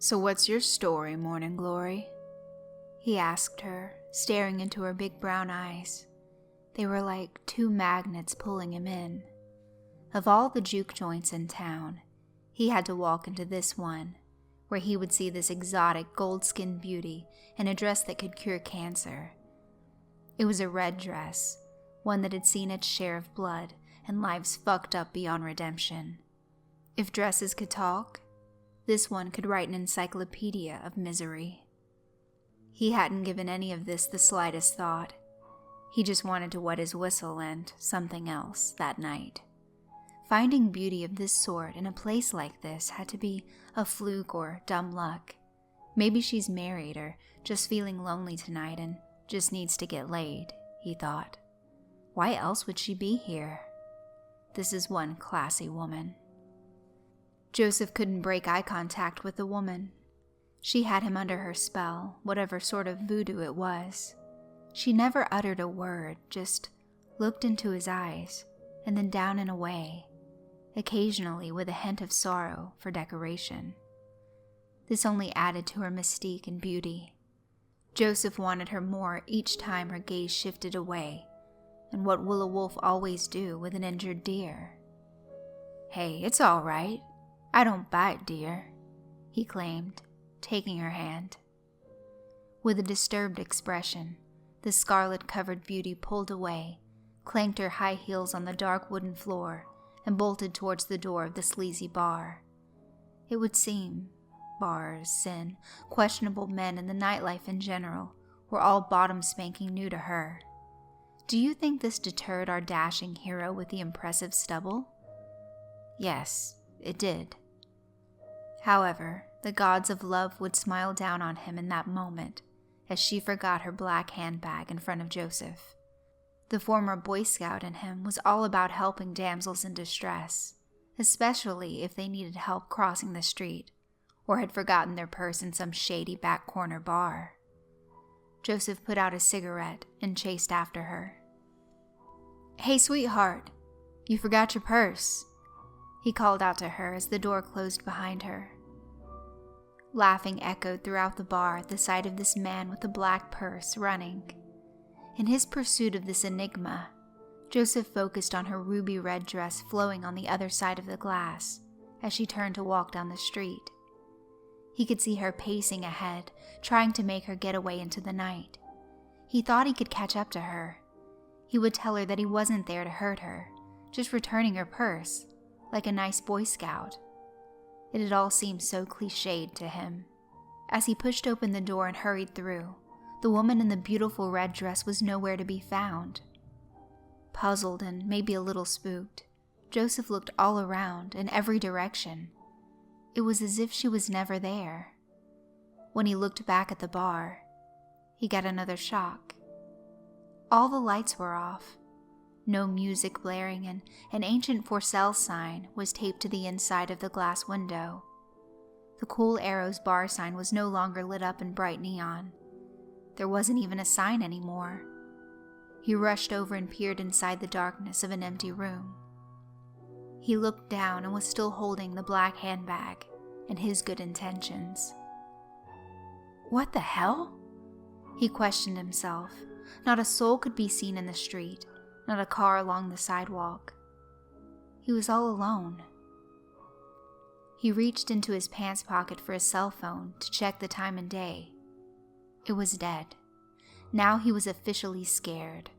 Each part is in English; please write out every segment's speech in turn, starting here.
"So what's your story, Morning Glory?" he asked her, staring into her big brown eyes. They were like two magnets pulling him in. Of all the juke joints in town, he had to walk into this one, where he would see this exotic gold-skinned beauty in a dress that could cure cancer. It was a red dress, one that had seen its share of blood and lives fucked up beyond redemption. If dresses could talk, this one could write an encyclopedia of misery. He hadn't given any of this the slightest thought. He just wanted to wet his whistle and something else that night. Finding beauty of this sort in a place like this had to be a fluke or dumb luck. Maybe she's married or just feeling lonely tonight and just needs to get laid, he thought. Why else would she be here? This is one classy woman. Joseph couldn't break eye contact with the woman. She had him under her spell, whatever sort of voodoo it was. She never uttered a word, just looked into his eyes, and then down and away, occasionally with a hint of sorrow for decoration. This only added to her mystique and beauty. Joseph wanted her more each time her gaze shifted away, and what will a wolf always do with an injured deer? "Hey, it's all right. I don't bite, dear," he claimed, taking her hand. With a disturbed expression, the scarlet-covered beauty pulled away, clanked her high heels on the dark wooden floor, and bolted towards the door of the sleazy bar. It would seem bars, sin, questionable men, and the nightlife in general were all bottom-spanking new to her. Do you think this deterred our dashing hero with the impressive stubble? Yes, it did. However, the gods of love would smile down on him in that moment as she forgot her black handbag in front of Joseph. The former Boy Scout in him was all about helping damsels in distress, especially if they needed help crossing the street or had forgotten their purse in some shady back corner bar. Joseph put out a cigarette and chased after her. "Hey, sweetheart, you forgot your purse," he called out to her as the door closed behind her. Laughing echoed throughout the bar at the sight of this man with the black purse running. In his pursuit of this enigma, Joseph focused on her ruby red dress flowing on the other side of the glass as she turned to walk down the street. He could see her pacing ahead, trying to make her get away into the night. He thought he could catch up to her. He would tell her that he wasn't there to hurt her, just returning her purse, like a nice Boy Scout. It had all seemed so cliched to him. As he pushed open the door and hurried through, the woman in the beautiful red dress was nowhere to be found. Puzzled and maybe a little spooked, Joseph looked all around in every direction. It was as if she was never there. When he looked back at the bar, he got another shock. All the lights were off. No music blaring, and an ancient for sale sign was taped to the inside of the glass window. The Cool Arrows bar sign was no longer lit up in bright neon. There wasn't even a sign anymore. He rushed over and peered inside the darkness of an empty room. He looked down and was still holding the black handbag and his good intentions. What the hell? He questioned himself. Not a soul could be seen in the street. Not a car along the sidewalk. He was all alone. He reached into his pants pocket for his cell phone to check the time and day. It was dead. Now he was officially scared.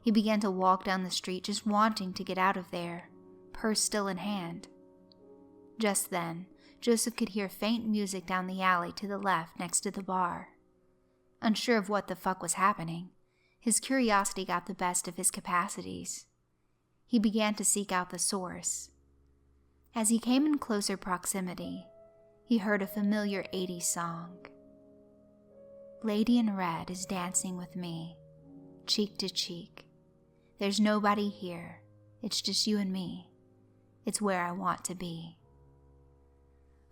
He began to walk down the street just wanting to get out of there, purse still in hand. Just then, Joseph could hear faint music down the alley to the left next to the bar. Unsure of what the fuck was happening, his curiosity got the best of his capacities. He began to seek out the source. As he came in closer proximity, he heard a familiar 80s song. Lady in red is dancing with me, cheek to cheek. There's nobody here, it's just you and me. It's where I want to be.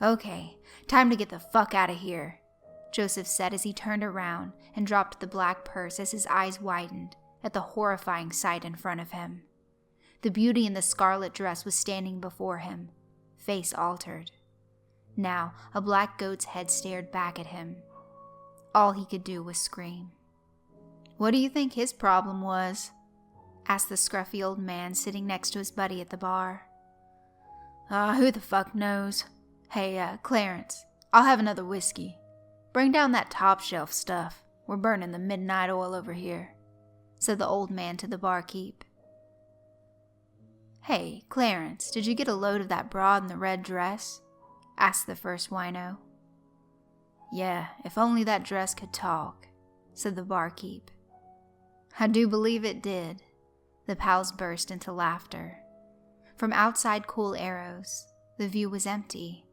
Okay, time to get the fuck out of here, Joseph said as he turned around and dropped the black purse as his eyes widened at the horrifying sight in front of him. The beauty in the scarlet dress was standing before him, face altered. Now, a black goat's head stared back at him. All he could do was scream. "What do you think his problem was?" asked the scruffy old man sitting next to his buddy at the bar. Who the fuck knows? Hey, Clarence, I'll have another whiskey. Bring down that top shelf stuff. We're burning the midnight oil over here," said the old man to the barkeep. "Hey, Clarence, did you get a load of that broad in the red dress?" asked the first wino. "Yeah, if only that dress could talk," said the barkeep. "I do believe it did." The pals burst into laughter. From outside Cool Arrows, the view was empty.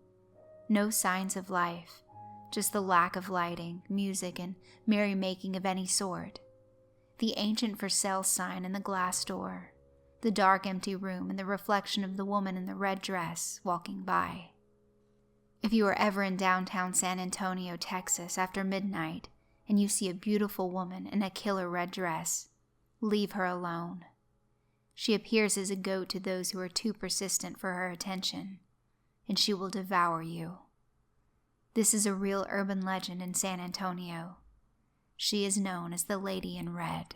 No signs of life, just the lack of lighting, music, and merrymaking of any sort. The ancient for sale sign in the glass door, the dark empty room, and the reflection of the woman in the red dress walking by. If you are ever in downtown San Antonio, Texas after midnight, and you see a beautiful woman in a killer red dress, leave her alone. She appears as a goat to those who are too persistent for her attention, and she will devour you. This is a real urban legend in San Antonio. She is known as the Lady in Red.